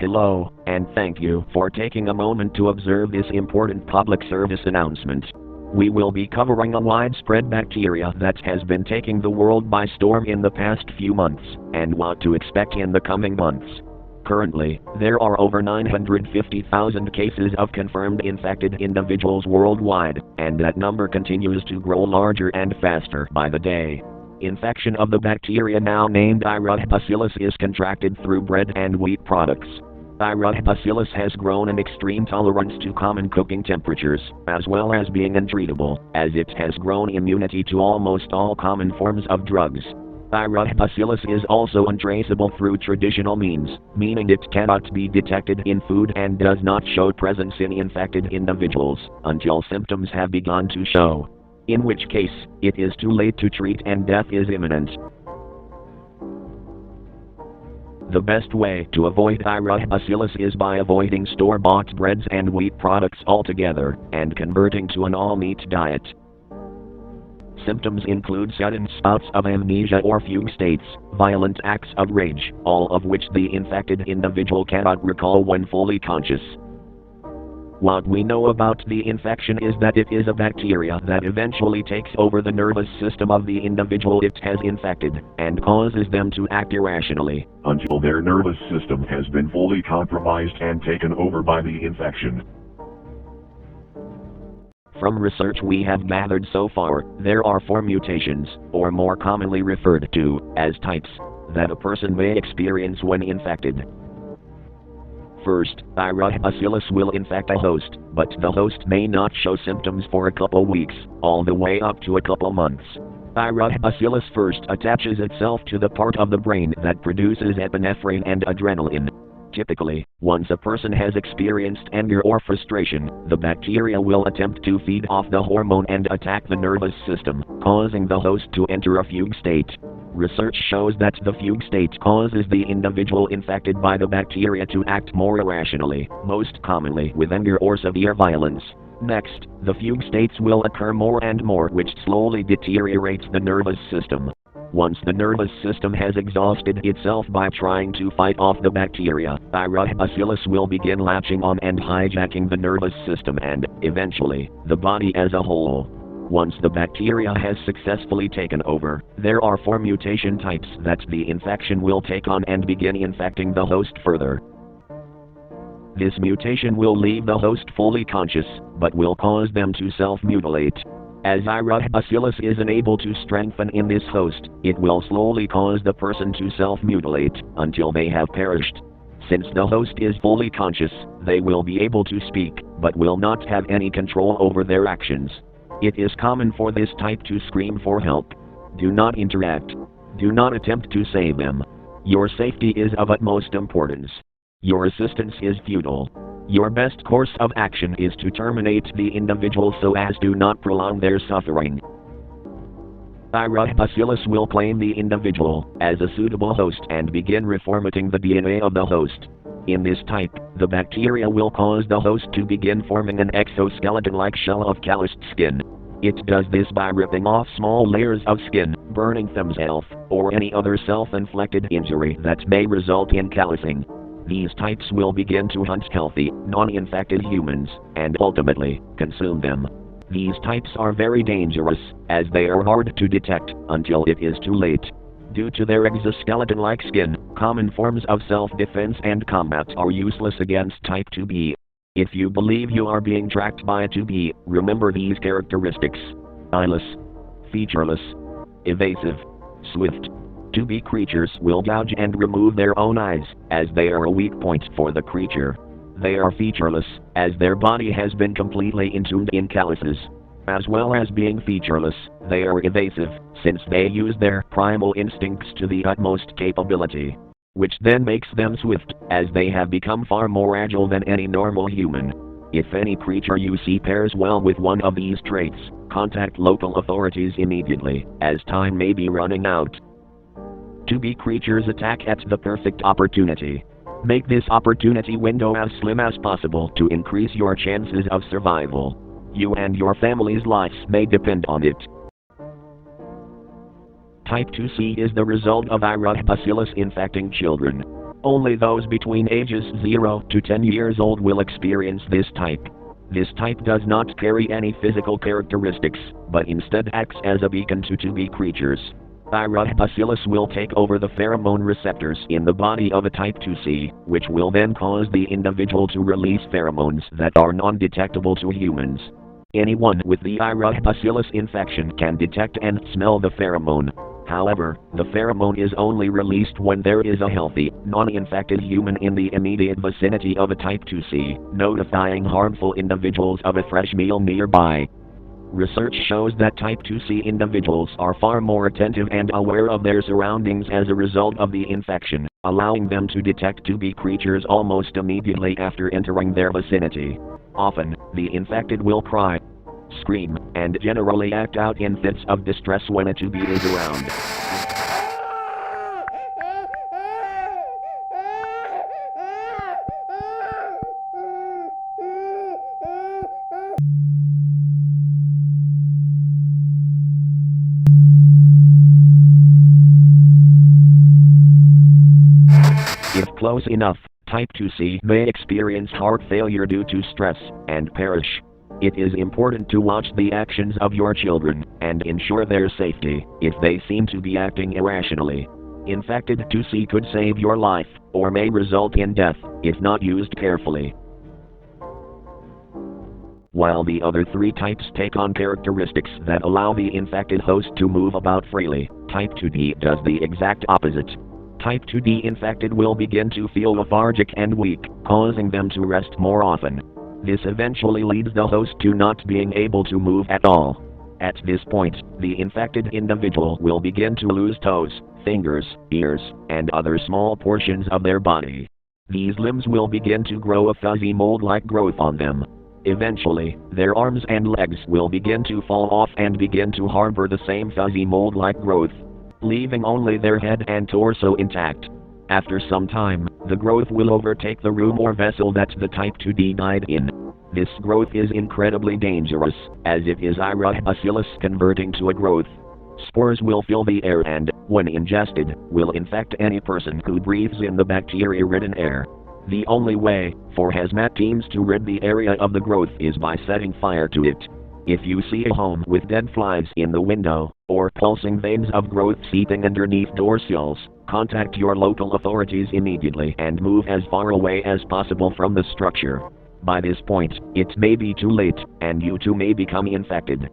Hello, and thank you for taking a moment to observe this important public service announcement. We will be covering a widespread bacteria that has been taking the world by storm in the past few months, and what to expect in the coming months. Currently, there are over 950,000 cases of confirmed infected individuals worldwide, and that number continues to grow larger and faster by the day. Infection of the bacteria now named Ira Bacillus is contracted through bread and wheat products. Ira Bacillus has grown an extreme tolerance to common cooking temperatures, as well as being untreatable, as it has grown immunity to almost all common forms of drugs. Ira Bacillus is also untraceable through traditional means, meaning it cannot be detected in food and does not show presence in infected individuals until symptoms have begun to show, in which case, it is too late to treat and death is imminent. The best way to avoid Ira Bacillus is by avoiding store-bought breads and wheat products altogether, and converting to an all-meat diet. Symptoms include sudden spouts of amnesia or fugue states, violent acts of rage, all of which the infected individual cannot recall when fully conscious. What we know about the infection is that it is a bacteria that eventually takes over the nervous system of the individual it has infected, and causes them to act irrationally, until their nervous system has been fully compromised and taken over by the infection. From research we have gathered so far, there are 4 mutations, or more commonly referred to as types, that a person may experience when infected. First, Ira Bacillus will infect a host, but the host may not show symptoms for a couple weeks, all the way up to a couple months. Ira Bacillus first attaches itself to the part of the brain that produces epinephrine and adrenaline. Typically, once a person has experienced anger or frustration, the bacteria will attempt to feed off the hormone and attack the nervous system, causing the host to enter a fugue state. Research shows that the fugue state causes the individual infected by the bacteria to act more irrationally, most commonly with anger or severe violence. Next, the fugue states will occur more and more, which slowly deteriorates the nervous system. Once the nervous system has exhausted itself by trying to fight off the bacteria, Ira Bacillus will begin latching on and hijacking the nervous system and, eventually, the body as a whole. Once the bacteria has successfully taken over, there are 4 mutation types that the infection will take on and begin infecting the host further. This mutation will leave the host fully conscious, but will cause them to self-mutilate. As Ira Bacillus is unable to strengthen in this host, it will slowly cause the person to self-mutilate until they have perished. Since the host is fully conscious, they will be able to speak, but will not have any control over their actions. It is common for this type to scream for help. Do not interact. Do not attempt to save them. Your safety is of utmost importance. Your assistance is futile. Your best course of action is to terminate the individual so as to not prolong their suffering. Ira Bacillus will claim the individual as a suitable host and begin reformatting the DNA of the host. In this type, the bacteria will cause the host to begin forming an exoskeleton-like shell of calloused skin. It does this by ripping off small layers of skin, burning themselves, or any other self-inflicted injury that may result in callousing. These types will begin to hunt healthy, non-infected humans, and ultimately, consume them. These types are very dangerous, as they are hard to detect until it is too late. Due to their exoskeleton-like skin, common forms of self-defense and combat are useless against type 2B. If you believe you are being tracked by a 2B, remember these characteristics: eyeless, featureless, evasive, swift. 2B creatures will gouge and remove their own eyes, as they are a weak point for the creature. They are featureless, as their body has been completely entombed in calluses. As well as being featureless, they are evasive, since they use their primal instincts to the utmost capability, which then makes them swift, as they have become far more agile than any normal human. If any creature you see pairs well with one of these traits, contact local authorities immediately, as time may be running out. 2B creatures attack at the perfect opportunity. Make this opportunity window as slim as possible to increase your chances of survival. You and your family's lives may depend on it. Type 2C is the result of Ira Bacillus infecting children. Only those between ages 0 to 10 years old will experience this type. This type does not carry any physical characteristics, but instead acts as a beacon to 2B creatures. Ira Bacillus will take over the pheromone receptors in the body of a type 2C, which will then cause the individual to release pheromones that are non-detectable to humans. Anyone with the Ira Bacillus infection can detect and smell the pheromone. However, the pheromone is only released when there is a healthy, non-infected human in the immediate vicinity of a type 2C, notifying harmful individuals of a fresh meal nearby. Research shows that type 2C individuals are far more attentive and aware of their surroundings as a result of the infection, allowing them to detect 2B creatures almost immediately after entering their vicinity. Often, the infected will cry, scream, and generally act out in fits of distress when a 2B is around. If close enough, type 2C may experience heart failure due to stress and perish. It is important to watch the actions of your children and ensure their safety if they seem to be acting irrationally. Infected 2C could save your life, or may result in death, if not used carefully. While the other 3 types take on characteristics that allow the infected host to move about freely, type 2D does the exact opposite. Type 2D infected will begin to feel lethargic and weak, causing them to rest more often. This eventually leads the host to not being able to move at all. At this point, the infected individual will begin to lose toes, fingers, ears, and other small portions of their body. These limbs will begin to grow a fuzzy mold-like growth on them. Eventually, their arms and legs will begin to fall off and begin to harbor the same fuzzy mold-like growth, leaving only their head and torso intact. After some time, the growth will overtake the room or vessel that the type 2D died in. This growth is incredibly dangerous, as it is Ira Bacillus converting to a growth. Spores will fill the air and, when ingested, will infect any person who breathes in the bacteria-ridden air. The only way for hazmat teams to rid the area of the growth is by setting fire to it. If you see a home with dead flies in the window, or pulsing veins of growth seeping underneath door sills, contact your local authorities immediately and move as far away as possible from the structure. By this point, it may be too late, and you too may become infected.